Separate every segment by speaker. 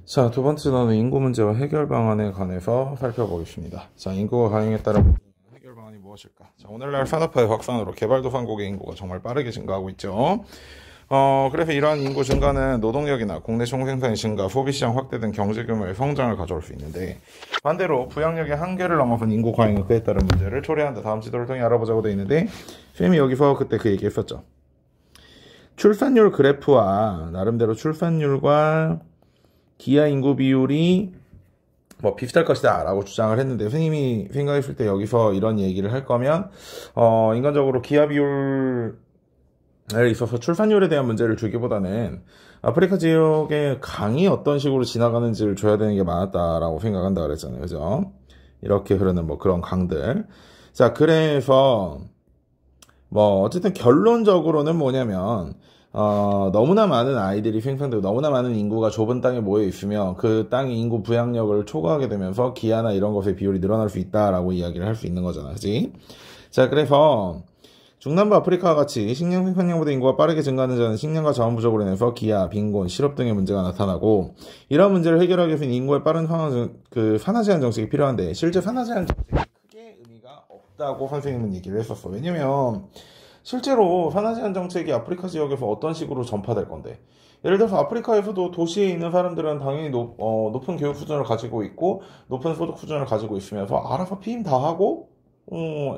Speaker 1: 자, 두 번째로는 인구 문제와 해결 방안에 관해서 살펴보겠습니다. 자, 인구가 가능에 따른 해결 방안이 무엇일까? 자, 오늘날 산업화의 확산으로 개발도상국의 인구가 정말 빠르게 증가하고 있죠. 그래서 이러한 인구 증가는 노동력이나 국내 총생산의 증가, 소비시장 확대 등 경제 규모의 성장을 가져올 수 있는데, 반대로 부양력의 한계를 넘어선 인구 과잉은 그에 따른 문제를 초래한다. 다음 지도를 통해 알아보자고 되어 있는데, 쌤이 여기서 그때 그 얘기 했었죠. 출산율 그래프와 나름대로 출산율과 기아 인구 비율이 뭐 비슷할 것이다 라고 주장을 했는데, 선생님이 생각했을 때 여기서 이런 얘기를 할 거면 인간적으로 기아 비율에 있어서 출산율에 대한 문제를 주기보다는 아프리카 지역의 강이 어떤 식으로 지나가는지를 줘야 되는 게 많았다라고 생각한다 그랬잖아요. 그죠? 이렇게 흐르는 뭐 그런 강들. 자, 그래서 뭐 어쨌든 결론적으로는 뭐냐면 너무나 많은 아이들이 생성되고 너무나 많은 인구가 좁은 땅에 모여 있으면 그 땅의 인구 부양력을 초과하게 되면서 기아나 이런 것의 비율이 늘어날 수 있다라고 이야기를 할 수 있는 거잖아. 그치? 자, 그래서 중남부 아프리카와 같이 식량 생산량보다 인구가 빠르게 증가하는 데는 식량과 자원 부족으로 인해서 기아, 빈곤, 실업 등의 문제가 나타나고, 이런 문제를 해결하기 위해서는 인구의 빠른 산화 제한 정책이 필요한데, 실제 산화 제한 정책이 크게 의미가 없다고 선생님은 얘기를 했었어. 왜냐면 실제로 산화 제한 정책이 아프리카 지역에서 어떤 식으로 전파될 건데, 예를 들어서 아프리카에서도 도시에 있는 사람들은 당연히 높은 교육 수준을 가지고 있고 높은 소득 수준을 가지고 있으면서 알아서 피임 다 하고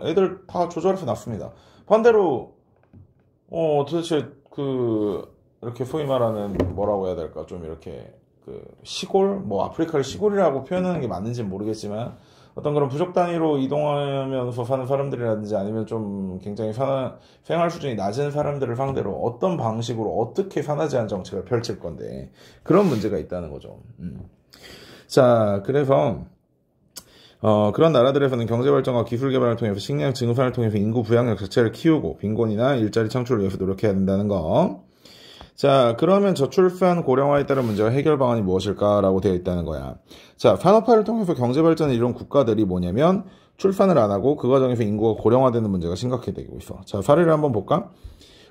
Speaker 1: 애들 다 조절해서 놨습니다. 반대로 도대체 이렇게 소위 말하는 뭐라고 해야 될까, 좀 이렇게 시골, 뭐 아프리카를 시골이라고 표현하는 게 맞는지는 모르겠지만 어떤 그런 부족 단위로 이동하면서 사는 사람들이라든지 아니면 좀 굉장히 생활 수준이 낮은 사람들을 상대로 어떤 방식으로 어떻게 산화 제한 정책을 펼칠 건데, 그런 문제가 있다는 거죠. 자, 그래서 그런 나라들에서는 경제발전과 기술개발을 통해서 식량 증산을 통해서 인구 부양력 자체를 키우고 빈곤이나 일자리 창출을 위해서 노력해야 된다는 거. 자, 그러면 저출산 고령화에 따른 문제와 해결 방안이 무엇일까라고 되어 있다는 거야. 자, 산업화를 통해서 경제발전을 이룬 국가들이 뭐냐면 출산을 안 하고 그 과정에서 인구가 고령화되는 문제가 심각해지고 있어. 자, 사례를 한번 볼까?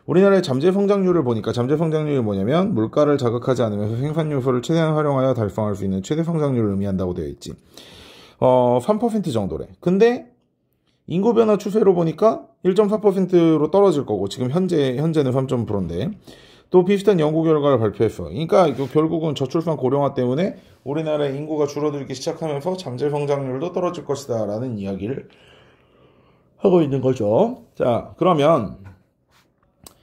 Speaker 1: 우리나라의 잠재 성장률을 보니까 잠재 성장률이 뭐냐면 물가를 자극하지 않으면서 생산 요소를 최대한 활용하여 달성할 수 있는 최대 성장률을 의미한다고 되어 있지. 3% 정도래. 근데 인구 변화 추세로 보니까 1.4%로 떨어질 거고, 지금 현재는 3.0%인데 또 비슷한 연구 결과를 발표했어. 그러니까 결국은 저출산 고령화 때문에 우리나라의 인구가 줄어들기 시작하면서 잠재 성장률도 떨어질 것이다 라는 이야기를 하고 있는 거죠. 자, 그러면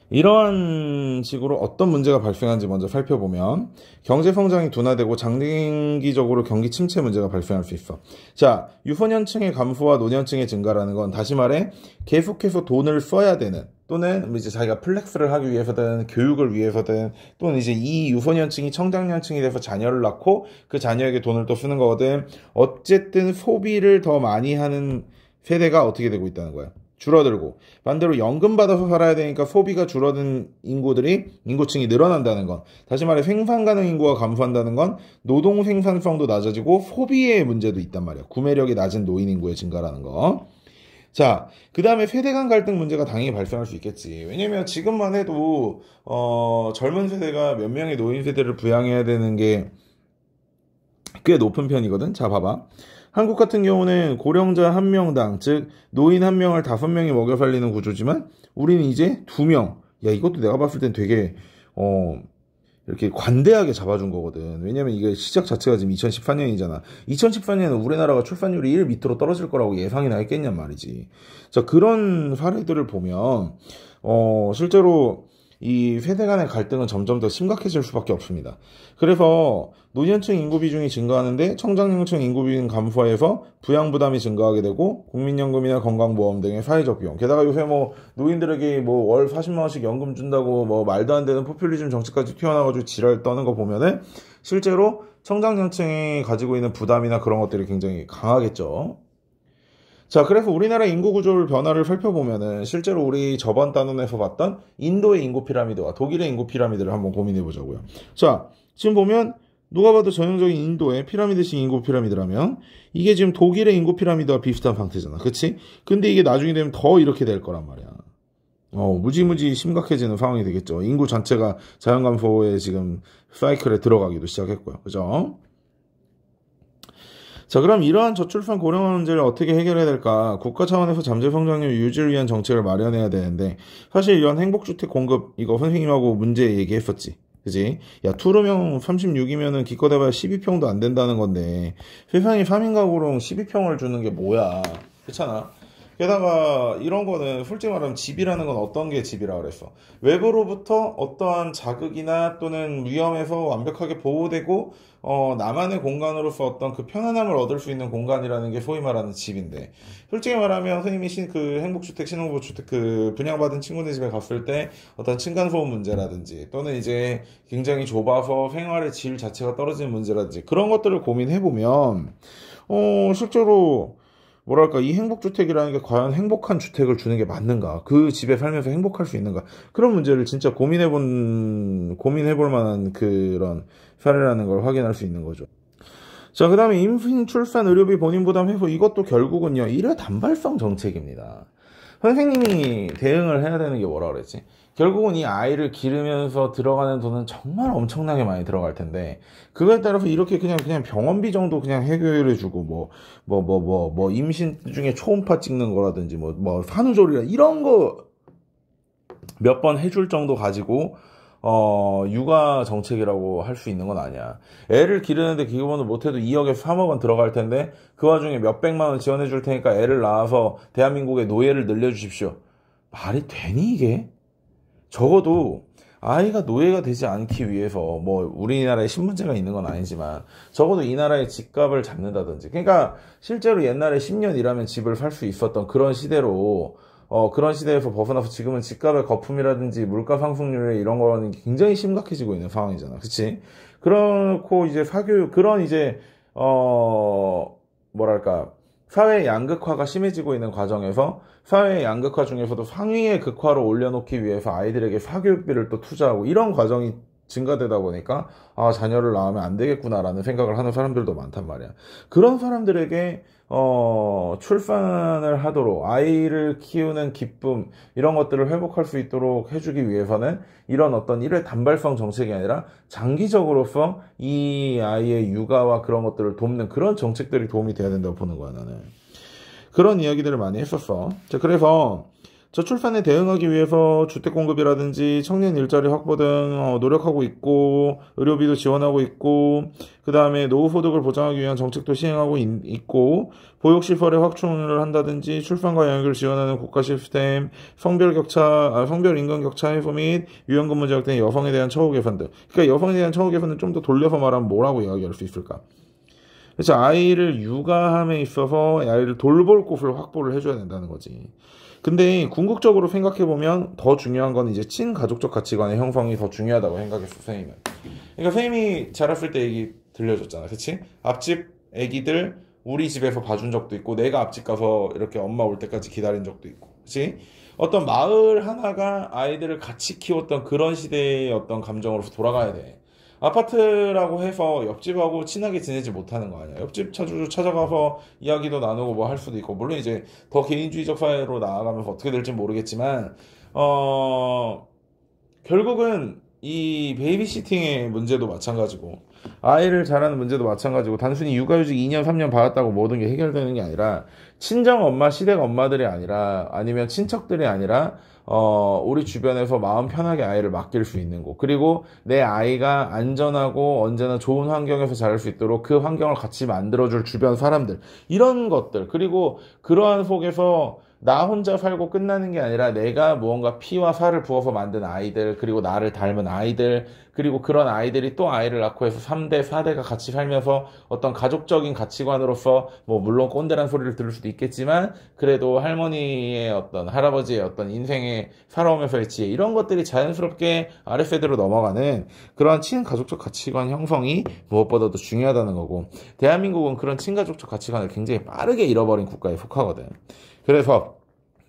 Speaker 1: 이러한 식으로 어떤 문제가 발생하는지 먼저 살펴보면, 경제성장이 둔화되고 장기적으로 경기 침체 문제가 발생할 수 있어. 자, 유소년층의 감소와 노년층의 증가라는 건 다시 말해 계속해서 돈을 써야 되는, 또는 이제 자기가 플렉스를 하기 위해서든 교육을 위해서든, 또는 이제 이 유소년층이 청장년층이 돼서 자녀를 낳고 그 자녀에게 돈을 또 쓰는 거거든. 어쨌든 소비를 더 많이 하는 세대가 어떻게 되고 있다는 거야. 줄어들고, 반대로 연금 받아서 살아야 되니까 소비가 줄어든 인구층이 늘어난다는 건, 다시 말해 생산 가능 인구가 감소한다는 건 노동 생산성도 낮아지고 소비의 문제도 있단 말이야. 구매력이 낮은 노인 인구의 증가라는 거. 자, 그 다음에 세대 간 갈등 문제가 당연히 발생할 수 있겠지. 왜냐면 지금만 해도 젊은 세대가 몇 명의 노인 세대를 부양해야 되는 게 꽤 높은 편이거든. 자, 봐봐. 한국 같은 경우는 고령자 1명당, 즉 노인 1명을 5명이 먹여 살리는 구조지만 우리는 이제 2명. 야, 이것도 내가 봤을 땐 되게 이렇게 관대하게 잡아준 거거든. 왜냐면 이게 시작 자체가 지금 2014년이잖아. 2014년에는 우리나라가 출산율이 1 밑으로 떨어질 거라고 예상이나 했겠냔 말이지. 자, 그런 사례들을 보면 실제로 이 세대 간의 갈등은 점점 더 심각해질 수밖에 없습니다. 그래서 노년층 인구 비중이 증가하는데 청장년층 인구 비중 감소해서 부양 부담이 증가하게 되고, 국민연금이나 건강보험 등의 사회적 비용, 게다가 요새 뭐 노인들에게 뭐 월 40만 원씩 연금 준다고 뭐 말도 안 되는 포퓰리즘 정책까지 튀어나와가지고 지랄 떠는 거 보면은 실제로 청장년층이 가지고 있는 부담이나 그런 것들이 굉장히 강하겠죠. 자, 그래서 우리나라 인구 구조를 변화를 살펴보면은 실제로 우리 저번 단원에서 봤던 인도의 인구 피라미드와 독일의 인구 피라미드를 한번 고민해 보자고요. 자, 지금 보면 누가 봐도 전형적인 인도의 피라미드식 인구 피라미드라면 이게 지금 독일의 인구 피라미드와 비슷한 상태잖아. 그치? 근데 이게 나중에 되면 더 이렇게 될 거란 말이야. 무지무지 심각해지는 상황이 되겠죠. 인구 전체가 자연감소의 지금 사이클에 들어가기도 시작했고요. 그죠? 자, 그럼 이러한 저출산 고령화 문제를 어떻게 해결해야 될까? 국가 차원에서 잠재 성장률 유지를 위한 정책을 마련해야 되는데, 사실 이런 행복주택 공급, 이거 선생님하고 문제 얘기했었지. 그지? 야, 투룸형 36이면은 기껏 해봐야 12평도 안 된다는 건데, 세상에 3인 가구로 12평을 주는 게 뭐야. 그렇잖아? 게다가 이런 거는 솔직히 말하면 집이라는 건 어떤 게 집이라 그랬어? 외부로부터 어떠한 자극이나 또는 위험에서 완벽하게 보호되고 나만의 공간으로서 어떤 그 편안함을 얻을 수 있는 공간이라는 게 소위 말하는 집인데, 솔직히 말하면 선생님이 그 행복주택, 신혼부주택 그 분양받은 친구네 집에 갔을 때 어떤 층간소음 문제라든지 또는 이제 굉장히 좁아서 생활의 질 자체가 떨어지는 문제라든지 그런 것들을 고민해보면 실제로 뭐랄까, 이 행복주택이라는 게 과연 행복한 주택을 주는 게 맞는가? 그 집에 살면서 행복할 수 있는가? 그런 문제를 진짜 고민해볼 만한 그런 사례라는 걸 확인할 수 있는 거죠. 자, 그 다음에 임신, 출산, 의료비 본인 부담 해소, 이것도 결국은요, 일회 단발성 정책입니다. 선생님이 대응을 해야 되는 게 뭐라 그랬지? 결국은 이 아이를 기르면서 들어가는 돈은 정말 엄청나게 많이 들어갈 텐데, 그거에 따라서 이렇게 그냥 병원비 정도 그냥 해결해주고, 임신 중에 초음파 찍는 거라든지, 산후조리라, 이런 거 몇 번 해줄 정도 가지고, 육아 정책이라고 할 수 있는 건 아니야. 애를 기르는데 기본은 못해도 2억에서 3억 원 들어갈 텐데, 그 와중에 몇백만 원 지원해 줄 테니까 애를 낳아서 대한민국의 노예를 늘려주십시오. 말이 되니 이게? 적어도 아이가 노예가 되지 않기 위해서 우리나라에 신문제가 있는 건 아니지만 적어도 이 나라의 집값을 잡는다든지, 그러니까 실제로 옛날에 10년 일하면 집을 살 수 있었던 그런 시대로 그런 시대에서 벗어나서 지금은 집값의 거품이라든지 물가 상승률 이런 거는 굉장히 심각해지고 있는 상황이잖아. 그치? 그렇고 이제 사교육, 그런 이제 뭐랄까, 사회 양극화가 심해지고 있는 과정에서 사회 양극화 중에서도 상위의 극화로 올려놓기 위해서 아이들에게 사교육비를 또 투자하고 이런 과정이 증가되다 보니까 자녀를 낳으면 안 되겠구나라는 생각을 하는 사람들도 많단 말이야. 그런 사람들에게 출산을 하도록 아이를 키우는 기쁨 이런 것들을 회복할 수 있도록 해주기 위해서는 이런 어떤 일회 단발성 정책이 아니라 장기적으로서 이 아이의 육아와 그런 것들을 돕는 그런 정책들이 도움이 돼야 된다고 보는 거야, 나는. 그런 이야기들을 많이 했었어. 자, 그래서 저출산에 대응하기 위해서 주택 공급이라든지 청년 일자리 확보 등 노력하고 있고, 의료비도 지원하고 있고, 그 다음에 노후 소득을 보장하기 위한 정책도 시행하고 있고, 보육시설의 확충을 한다든지, 출산과 양육을 지원하는 국가 시스템, 성별 임금 격차 해소 및 유연근무 제약 등 여성에 대한 처우 개선 등. 그러니까 여성에 대한 처우 개선은 좀 더 돌려서 말하면 뭐라고 이야기할 수 있을까? 그래서 아이를 육아함에 있어서 아이를 돌볼 곳을 확보를 해줘야 된다는 거지. 근데 궁극적으로 생각해보면 더 중요한 건 이제 친가족적 가치관의 형성이 더 중요하다고 생각했어, 선생님은. 그러니까 선생님이 자랐을 때 얘기 들려줬잖아, 그치? 앞집 애기들 우리 집에서 봐준 적도 있고, 내가 앞집 가서 이렇게 엄마 올 때까지 기다린 적도 있고, 그치? 어떤 마을 하나가 아이들을 같이 키웠던 그런 시대의 어떤 감정으로서 돌아가야 돼. 아파트라고 해서 옆집하고 친하게 지내지 못하는 거 아니야. 옆집 자주 찾아가서 이야기도 나누고 뭐 할 수도 있고, 물론 이제 더 개인주의적 사회로 나아가면서 어떻게 될지 모르겠지만, 결국은 이 베이비시팅의 문제도 마찬가지고, 아이를 잘하는 문제도 마찬가지고, 단순히 육아휴직 2년, 3년 받았다고 모든 게 해결되는 게 아니라, 친정 엄마, 시댁 엄마들이 아니라, 아니면 친척들이 아니라, 우리 주변에서 마음 편하게 아이를 맡길 수 있는 곳. 그리고 내 아이가 안전하고 언제나 좋은 환경에서 자랄 수 있도록 그 환경을 같이 만들어줄 주변 사람들. 이런 것들. 그리고 그러한 속에서 나 혼자 살고 끝나는 게 아니라 내가 무언가 피와 살을 부어서 만든 아이들, 그리고 나를 닮은 아이들, 그리고 그런 아이들이 또 아이를 낳고 해서 3대, 4대가 같이 살면서 어떤 가족적인 가치관으로서 물론 꼰대란 소리를 들을 수도 있겠지만 그래도 할머니의 어떤 할아버지의 어떤 인생의 살아오면서의 지혜 이런 것들이 자연스럽게 아랫세대로 넘어가는 그러한 친가족적 가치관 형성이 무엇보다도 중요하다는 거고, 대한민국은 그런 친가족적 가치관을 굉장히 빠르게 잃어버린 국가에 속하거든. 그래서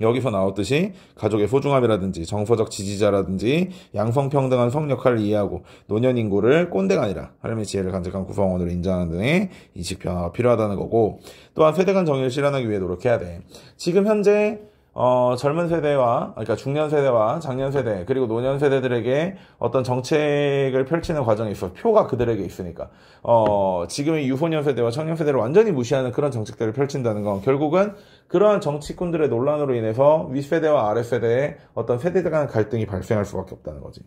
Speaker 1: 여기서 나왔듯이 가족의 소중함이라든지 정서적 지지자라든지 양성평등한 성 역할을 이해하고 노년 인구를 꼰대가 아니라 삶의 지혜를 간직한 구성원으로 인정하는 등의 인식 변화가 필요하다는 거고, 또한 세대 간 정의를 실현하기 위해 노력해야 돼. 지금 현재 젊은 세대와, 그러니까 중년 세대와 장년 세대, 그리고 노년 세대들에게 어떤 정책을 펼치는 과정에 있어 표가 그들에게 있으니까, 지금의 유소년 세대와 청년 세대를 완전히 무시하는 그런 정책들을 펼친다는 건 결국은 그러한 정치꾼들의 논란으로 인해서 윗세대와 아랫세대의 어떤 세대 간 갈등이 발생할 수밖에 없다는 거지.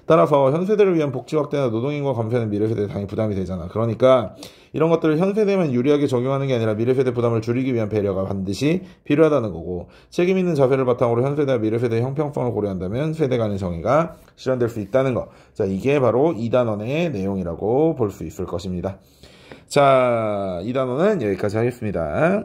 Speaker 1: 따라서 현 세대를 위한 복지 확대나 노동인구 감소는 미래 세대에 당연히 부담이 되잖아. 그러니까 이런 것들을 현 세대만 유리하게 적용하는 게 아니라 미래 세대 부담을 줄이기 위한 배려가 반드시 필요하다는 거고, 책임 있는 자세를 바탕으로 현 세대와 미래 세대의 형평성을 고려한다면 세대 간의 정의가 실현될 수 있다는 거. 자, 이게 바로 2단원의 내용이라고 볼 수 있을 것입니다. 자, 2단원은 여기까지 하겠습니다.